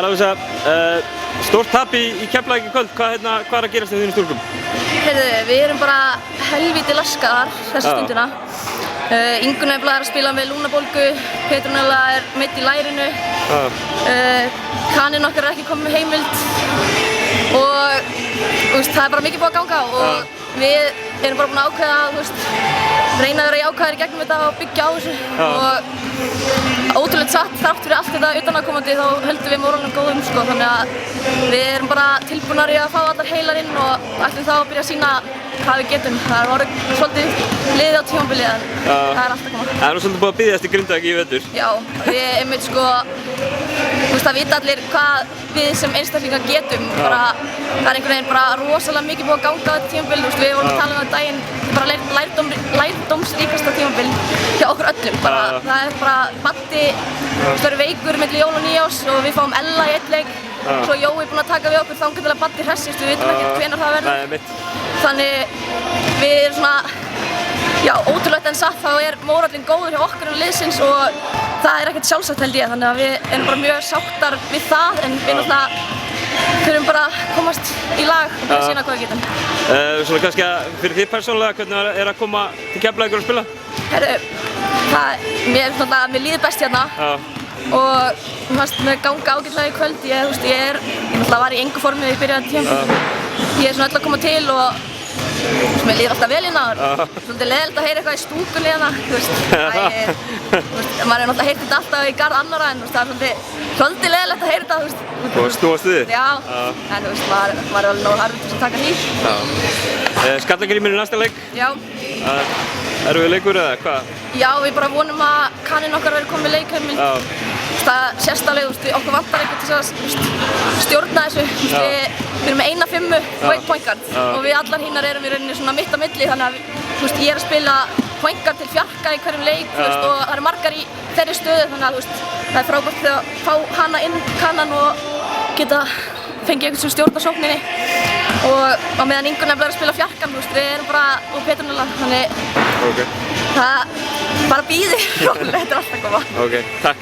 Það Lovísa, stórt tap í Keflavík í kvöld. Hvað er að gerast hjá þínum stúlkum? Heyrðu, við erum bara helvíti laskaðar þessa stundina. Ingunn er að spila með lúnabólgu, Petronella er meidd í lærinu, Kaninn okkar er ekki komið með heimild og það er bara mikið búið að ganga og við erum bara búin að ákveða að reyna að vera jákvæðir í gegnum þetta og byggja á þessu og ótrúlega satt þrátt fyrir allt þetta utanaðkomandi þá höldum við morgunum góðum þannig að við erum bara tilbúnar í að fá allar heilar inn og ætlum þá að byrja að sýna hvað við getum. Það er orðið svolítið liðið á tímabili en það er allt að koma. Það er svolítið búið að biðjast í Grindavík í vetur. Já, við einmitt það vita allir hvað við sem einstaklingar getum. Það er einhvern veginn bara rosalega mikið búið að ganga á þetta tímabil. Við vorum að tala um þetta daginn, bara lærdómsríkasta tímabil hjá okkur öllum. Það er bara Batti er veikur milli jól og nýjárs og við fáum Ella í einn leik. Svo Jói er búinn að taka við okkur þangað til að Batti hressist, við vitum ekkert hvenær það verður. Þannig við erum ótrúlegt en satt þá er mórallinn góður hjá okkur og liðsins og það er ekkert sjálfsagt held ég, þannig að við erum bara mjög sáttar við það en við þurfum bara að komast í lag og að sýna hvað við getum. Svona kannski fyrir þið persónulega, hvernig er að koma til Keflavíkur og spila? Mér líður best hérna og mér ganga ágætlega í kvöld. Ég var í engu formi þegar ég byrjaði tímabilið. Ég er öll að koma til og mér líður alltaf vel hérna. Svolítið leiðilegt að heyra eitthvað í stúkunni hérna. Maður er náttúrulega heyrt þetta alltaf í garð annarra en það er svolítið leiðilegt að heyra þetta. Og snúast við? Já, en maður er alveg nógu harður til að taka því. Skallagrímur í næsta leik? Já. Erfiður leikur eða hvað? Já, við bara vonum að Kaninn okkar verði komið með leikheimild. Það sérstaklega, okkur vantar eitthvað til að stjórna þessu. Við erum með 1-5 og 1 point guard og við allar hinnar erum í rauninni svona mitt á milli þannig að ég er að spila point guard til fjarka í hverjum leik og það eru margar í þeirri stöðu þannig að það er frábært að fá hana inn Kannan og geta fengið eitthvað sem stjórnar sókninni og á meðan Ingunn er að spila fjarkan, við erum bara og Petronella þannig það bara bíði rólega, þetta er alltaf að koma. Takk.